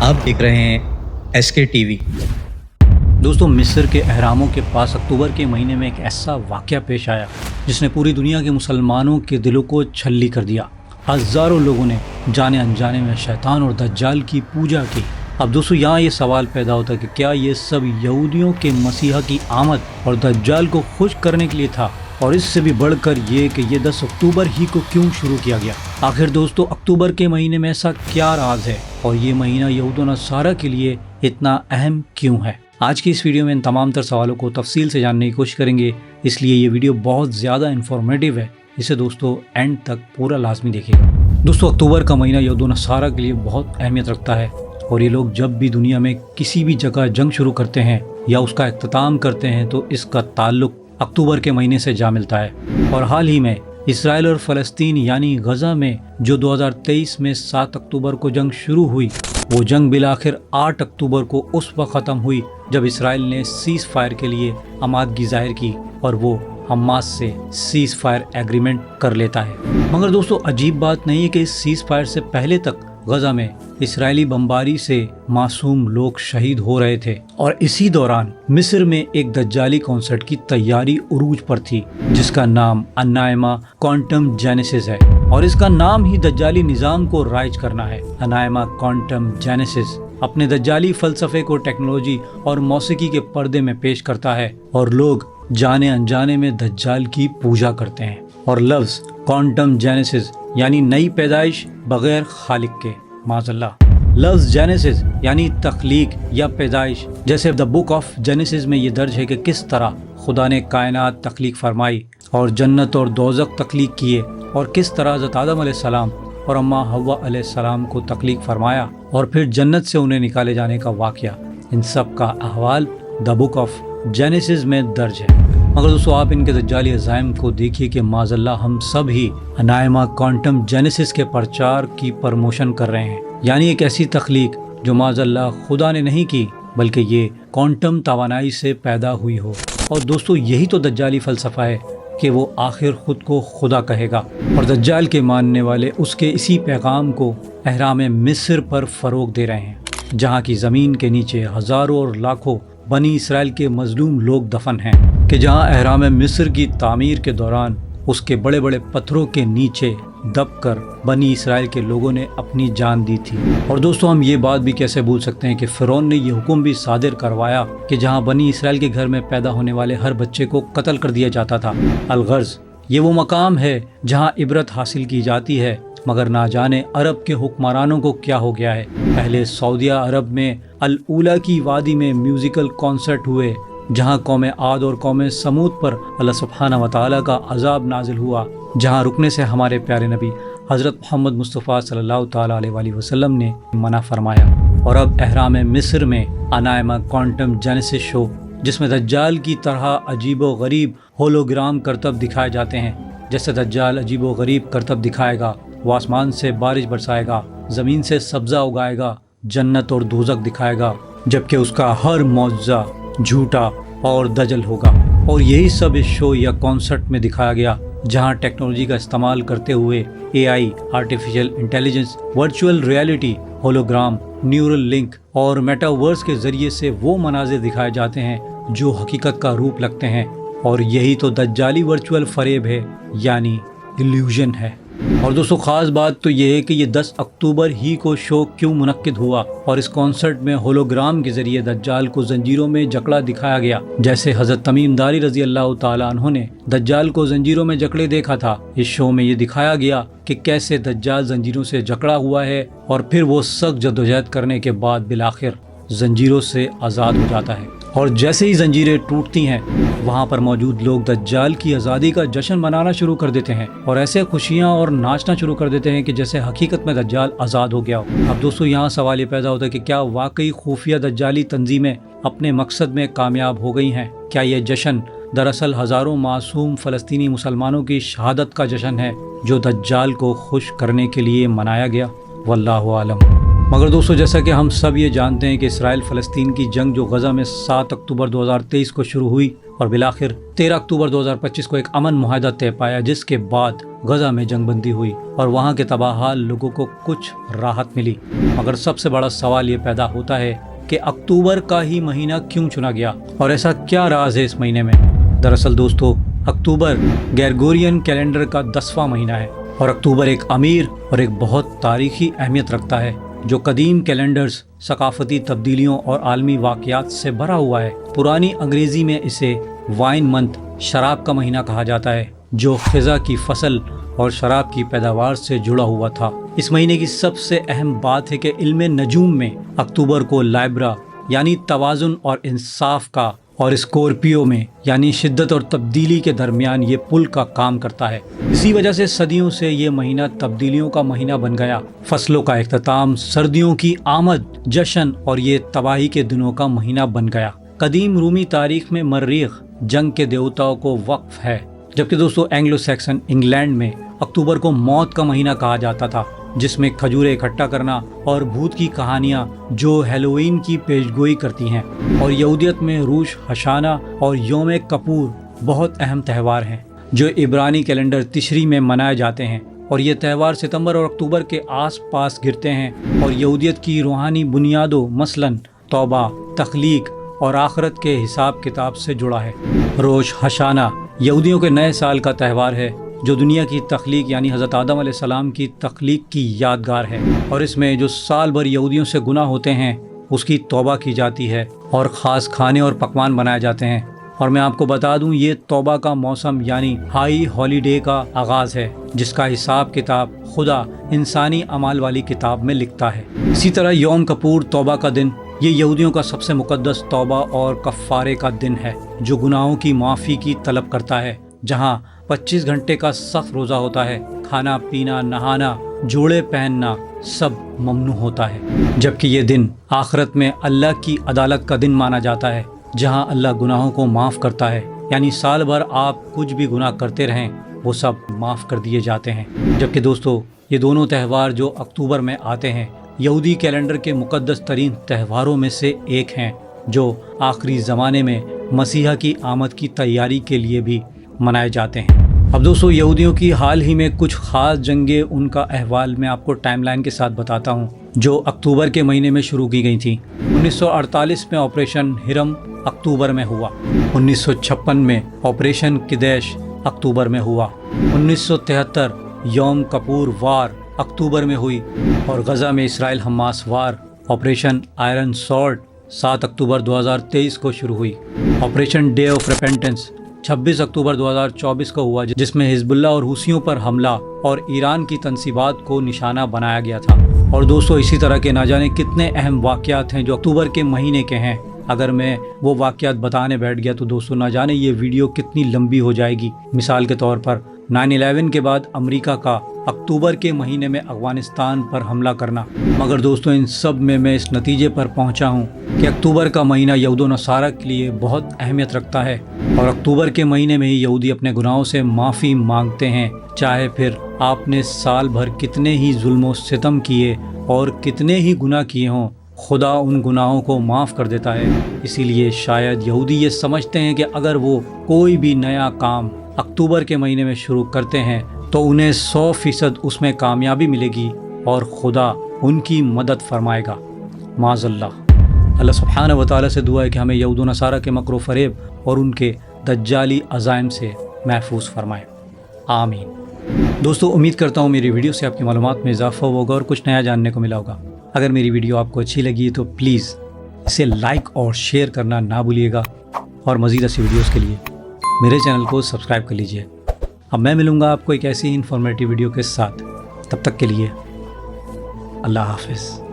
आप देख रहे हैं SK TV। दोस्तों, मिस्र के अहरामों के पास अक्टूबर के महीने में एक ऐसा वाक़या पेश आया जिसने पूरी दुनिया के मुसलमानों के दिलों को छल्ली कर दिया। हज़ारों लोगों ने जाने अनजाने में शैतान और दज्जाल की पूजा की। अब दोस्तों, यहाँ ये सवाल पैदा होता है कि क्या ये सब यहूदियों के मसीहा की आमद और दज्जाल को खुश करने के लिए था, और इससे भी बढ़कर ये कि ये 10 अक्टूबर ही को क्यों शुरू किया गया। आखिर दोस्तों, अक्टूबर के महीने में ऐसा क्या राज है और ये महीना यहूद व नसारा के लिए इतना अहम क्यों है। आज की इस वीडियो में इन तमाम तर सवालों को तफसील से जानने की कोशिश करेंगे, इसलिए ये वीडियो बहुत ज़्यादा इन्फॉर्मेटिव है। इसे दोस्तों एंड तक पूरा लाजमी देखिएगा। दोस्तों, अक्टूबर का महीना यहूद व नसारा के लिए बहुत अहमियत रखता है और ये लोग जब भी दुनिया में किसी भी जगह जंग शुरू करते हैं या उसका इख्तिताम करते हैं तो इसका ताल्लुक अक्टूबर के महीने से जा मिलता है। और हाल ही में इसराइल और फ़लस्तीन यानी गज़ा में जो 2023 में 7 अक्टूबर को जंग शुरू हुई, वो जंग बिलाखिर 8 अक्टूबर को उस वक्त ख़त्म हुई जब इसराइल ने सीज़ फायर के लिए आमादगी ज़ाहिर की और वो हमास से सीज़ फायर एग्रीमेंट कर लेता है। मगर दोस्तों, अजीब बात नहीं है कि इस सीज़ फायर से पहले तक गज़ा में इसराइली बमबारी से मासूम लोग शहीद हो रहे थे और इसी दौरान मिस्र में एक दज्जाली कॉन्सर्ट की तैयारी उरूज पर थी जिसका नाम अनायमा क्वांटम जेनेसिस है और इसका नाम ही दज्जाली निज़ाम को राइज करना है। अनायमा क्वांटम जेनेसिस अपने दज्जाली फ़लसफ़े को टेक्नोलॉजी और मौसीकी के पर्दे में पेश करता है और लोग जाने अनजाने में दज्जाल की पूजा करते हैं। और लफ्ज़ क्वांटम जेनेसिस यानी नई पैदाइश बगैर खालिक के, माज़अल्लाह। लफ्ज़ जेनेसिस यानी तख्लीक या पैदाइश, जैसे द बुक ऑफ जेनेसिस में ये दर्ज है कि किस तरह खुदा ने कायनात तख्लीक फरमाई और जन्नत और दोज़ख तख्लीक किए और किस तरह हज़रत आदम अलैहिस्सलाम और अम्मा हव्वा अलैहिस्सलाम को तख्लीक फरमाया और फिर जन्नत से उन्हें निकाले जाने का वाक़या। इन सब का अहवाल द बुक ऑफ जेनेसिस में दर्ज है। मगर दोस्तों, आप इनके दज्जाली अज़ाइम को देखिए कि माज़अल्लाह हम सब ही अनायमा क्वांटम जेनेसिस के प्रचार की प्रमोशन कर रहे हैं, यानी एक ऐसी तख्लीक जो माज़अल्लाह खुदा ने नहीं की बल्कि ये क्वांटम तवानाई से पैदा हुई हो। और दोस्तों, यही तो दज्जाली फ़लसफ़ा है कि वो आखिर ख़ुद को खुदा कहेगा और दज्जाल के मानने वाले उसके इसी पैगाम को अहराम मिस्र पर फ़रोग़ दे रहे हैं, जहाँ की ज़मीन के नीचे हज़ारों और लाखों बनी इसराइल के मजलूम लोग दफन हैं, कि जहां अहराम मिस्र की तामीर के दौरान उसके बड़े बड़े पत्थरों के नीचे दबकर बनी इसराइल के लोगों ने अपनी जान दी थी। और दोस्तों, हम ये बात भी कैसे भूल सकते हैं कि फ़िरौन ने ये हुक्म भी सादिर करवाया कि जहां बनी इसराइल के घर में पैदा होने वाले हर बच्चे को कत्ल कर दिया जाता था। अलगर्ज ये वो मकाम है जहाँ इबरत हासिल की जाती है, मगर ना जाने अरब के हुक्मरानों को क्या हो गया है। पहले सऊदिया अरब में अल ऊला की वादी में म्यूज़िकल कॉन्सर्ट हुए जहां कौम आद और कौम समूद पर अल्लाह सुब्हानहू व तआला का अजाब नाजिल हुआ, जहां रुकने से हमारे प्यारे नबी हज़रत मोहम्मद मुस्तफ़ा सल्लल्लाहु ताला अलैहि वसल्लम ने मना फरमाया। और अब अहराम मिस्र में अनायमा क्वांटम जेनेसिस शो, जिसमें दज्जाल की तरह अजीब व गरीब होलोग्राम करतब दिखाए जाते हैं। जैसे दज्जाल अजीब व गरीब करतब दिखाएगा, वो आसमान से बारिश बरसाएगा, ज़मीन से सब्ज़ा उगाएगा, जन्नत और दोज़ख दिखाएगा, जबकि उसका हर मौजज़ा झूठा और दजल होगा। और यही सब इस शो या कॉन्सर्ट में दिखाया गया, जहां टेक्नोलॉजी का इस्तेमाल करते हुए AI, artificial intelligence, virtual reality, hologram, neural link और मेटावर्स के ज़रिए से वो मनाज़िर दिखाए जाते हैं जो हकीकत का रूप लगते हैं। और यही तो दज्जाली वर्चुअल फ़रेब है, यानी इल्यूजन है। और दोस्तों, ख़ास बात तो ये है कि ये 10 अक्टूबर ही को शो क्यों मुनक्किद हुआ और इस कॉन्सर्ट में होलोग्राम के ज़रिए दज्जाल को जंजीरों में जकड़ा दिखाया गया, जैसे हज़रत तमीम दारी रज़ी अल्लाह ताला अन्हु ने दज्जाल को जंजीरों में जकड़े देखा था। इस शो में ये दिखाया गया कि कैसे दज्जाल जंजीरों से जकड़ा हुआ है और फिर वो सख्त जद्दोजहद करने के बाद बिलाखिर जंजीरों से आज़ाद हो जाता है। और जैसे ही जंजीरें टूटती हैं, वहाँ पर मौजूद लोग दज्जाल की आज़ादी का जश्न मनाना शुरू कर देते हैं और ऐसे खुशियाँ और नाचना शुरू कर देते हैं कि जैसे हकीकत में दज्जाल आज़ाद हो गया हो। अब दोस्तों, यहाँ सवाल ये पैदा होता है कि क्या वाकई खुफिया दज्जाली तंजीमें अपने मकसद में कामयाब हो गई हैं? क्या ये जश्न दरअसल हज़ारों मासूम फ़लस्तीनी मुसलमानों की शहादत का जश्न है जो दज्जाल को खुश करने के लिए मनाया गया? वल्लाहु आलम। मगर दोस्तों, जैसा कि हम सब ये जानते हैं कि इसराइल फ़लस्तीन की जंग जो गज़ा में 7 अक्टूबर 2023 को शुरू हुई और बिलाखिर 13 अक्टूबर 2025 को एक अमन मुआहदा तय पाया, जिसके बाद गज़ा में जंगबंदी हुई और वहाँ के तबाहाल लोगों को कुछ राहत मिली। मगर सबसे बड़ा सवाल ये पैदा होता है कि अक्टूबर का ही महीना क्यों चुना गया और ऐसा क्या राज है इस महीने में। दरअसल दोस्तों, अक्टूबर ग्रेगोरियन कैलेंडर का 10वां महीना है और अक्टूबर एक अमीर और एक बहुत तारीखी अहमियत रखता है जो कदीम कैलेंडर्स, सकाफती तब्दीलियों और आलमी वाक़यात से भरा हुआ है। पुरानी अंग्रेज़ी में इसे वाइन मंथ, शराब का महीना कहा जाता है, जो ख़िज़ा की फसल और शराब की पैदावार से जुड़ा हुआ था। इस महीने की सबसे अहम बात है कि इल्म नजूम में अक्टूबर को लाइब्रा यानी तवाज़ुन और इंसाफ का, और स्कॉर्पियो में यानी शिद्दत और तब्दीली के दरमियान ये पुल का काम करता है। इसी वजह से सदियों से ये महीना तब्दीलियों का महीना बन गया। फसलों का इख्तिताम, सर्दियों की आमद, जश्न और ये तबाही के दिनों का महीना बन गया। कदीम रूमी तारीख में मर्रीख जंग के देवताओं को वक्फ है, जबकि दोस्तों एंग्लो सैक्सन इंग्लैंड में अक्टूबर को मौत का महीना कहा जाता था, जिसमें खजूरें इकट्ठा करना और भूत की कहानियाँ जो हैलोवीन की पेशगोई करती हैं। और यहूदियत में रूश हशाना और योम कपूर बहुत अहम त्यौहार हैं जो इब्रानी कैलेंडर तिशरी में मनाए जाते हैं, और ये त्यौहार सितंबर और अक्टूबर के आसपास गिरते हैं और यहूदियत की रूहानी बुनियादों मसलन तौबा, तख्लीक और आखरत के हिसाब किताब से जुड़ा है। रोश हशाना यहूदियों के नए साल का त्यौहार है जो दुनिया की तख्लीक यानी हज़रत आदम अलैहिस्सलाम की तख्लीक की यादगार है, और इसमें जो साल भर यहूदियों से गुनाह होते हैं उसकी तौबा की जाती है और ख़ास खाने और पकवान बनाए जाते हैं। और मैं आपको बता दूं, ये तौबा का मौसम यानी हाई हॉलीडे का आगाज़ है, जिसका हिसाब किताब खुदा इंसानी अमाल वाली किताब में लिखता है। इसी तरह यौम कपूर तौबा का दिन, ये यहूदियों का सबसे मुक़द्दस तौबा और कफ़ारे का दिन है जो गुनाहों की माफ़ी की तलब करता है, जहाँ 25 घंटे का सख्त रोज़ा होता है। खाना पीना, नहाना, जोड़े पहनना सब ममनू होता है। जबकि ये दिन आखिरत में अल्लाह की अदालत का दिन माना जाता है, जहां अल्लाह गुनाहों को माफ़ करता है, यानी साल भर आप कुछ भी गुनाह करते रहें वो सब माफ़ कर दिए जाते हैं। जबकि दोस्तों, ये दोनों त्यौहार जो अक्टूबर में आते हैं यहूदी कैलेंडर के मुक़द्दस तरीन त्यौहारों में से एक हैं, जो आखिरी ज़माने में मसीहा की आमद की तैयारी के लिए भी मनाए जाते हैं। अब दोस्तों, यहूदियों की हाल ही में कुछ ख़ास जंगें, उनका अहवाल मैं आपको टाइमलाइन के साथ बताता हूँ, जो अक्टूबर के महीने में शुरू की गई थी। 1948 में ऑपरेशन हिरम अक्टूबर में हुआ। 1956 में ऑपरेशन किदैश अक्टूबर में हुआ। 1973 यौम कपूर वार अक्टूबर में हुई, और गज़ा में इसराइल हमास वार ऑपरेशन आयरन सॉर्ड 7 अक्टूबर 2023 को शुरू हुई। ऑपरेशन डे ऑफ रिपेंटेंस 26 अक्टूबर 2024 को हुआ, जिसमें हिजबुल्लाह और हुसियों पर हमला और ईरान की तंसीबात को निशाना बनाया गया था। और दोस्तों, इसी तरह के ना जाने कितने अहम वाक़यात हैं जो अक्टूबर के महीने के हैं। अगर मैं वो वाक़यात बताने बैठ गया तो दोस्तों ना जाने ये वीडियो कितनी लंबी हो जाएगी। मिसाल के तौर पर 9/11 के बाद अमेरिका का अक्टूबर के महीने में अफ़गानिस्तान पर हमला करना। मगर दोस्तों, इन सब में मैं इस नतीजे पर पहुंचा हूं कि अक्टूबर का महीना यहूद व नसारा के लिए बहुत अहमियत रखता है, और अक्टूबर के महीने में ही यहूदी अपने गुनाहों से माफ़ी मांगते हैं, चाहे फिर आपने साल भर कितने ही जुल्म सितम किए और कितने ही गुनाह किए हों, खुदा उन गुनाहों को माफ़ कर देता है। इसीलिए शायद यहूदी ये समझते हैं कि अगर वो कोई भी नया काम अक्टूबर के महीने में शुरू करते हैं तो उन्हें 100% उसमें कामयाबी मिलेगी और खुदा उनकी मदद फरमाएगा। माज़अल्लाह। अल्लाह सुब्हानहू व तआला से दुआ है कि हमें यहूद व नसारा के मकर व फ़रेब और उनके दज्जाली अज़ाइम से महफूज फरमाए। आमीन। दोस्तों, उम्मीद करता हूँ मेरी वीडियो से आपकी मालूमात में इजाफ़ा होगा और कुछ नया जानने को मिला होगा। अगर मेरी वीडियो आपको अच्छी लगी तो प्लीज़ इसे लाइक और शेयर करना ना भूलिएगा, और मज़ीद ऐसी वीडियोज़ के लिए मेरे चैनल को सब्सक्राइब कर लीजिए। अब मैं मिलूँगा आपको एक ऐसी ही इन्फॉर्मेटिव वीडियो के साथ। तब तक के लिए अल्लाह हाफ़िज़।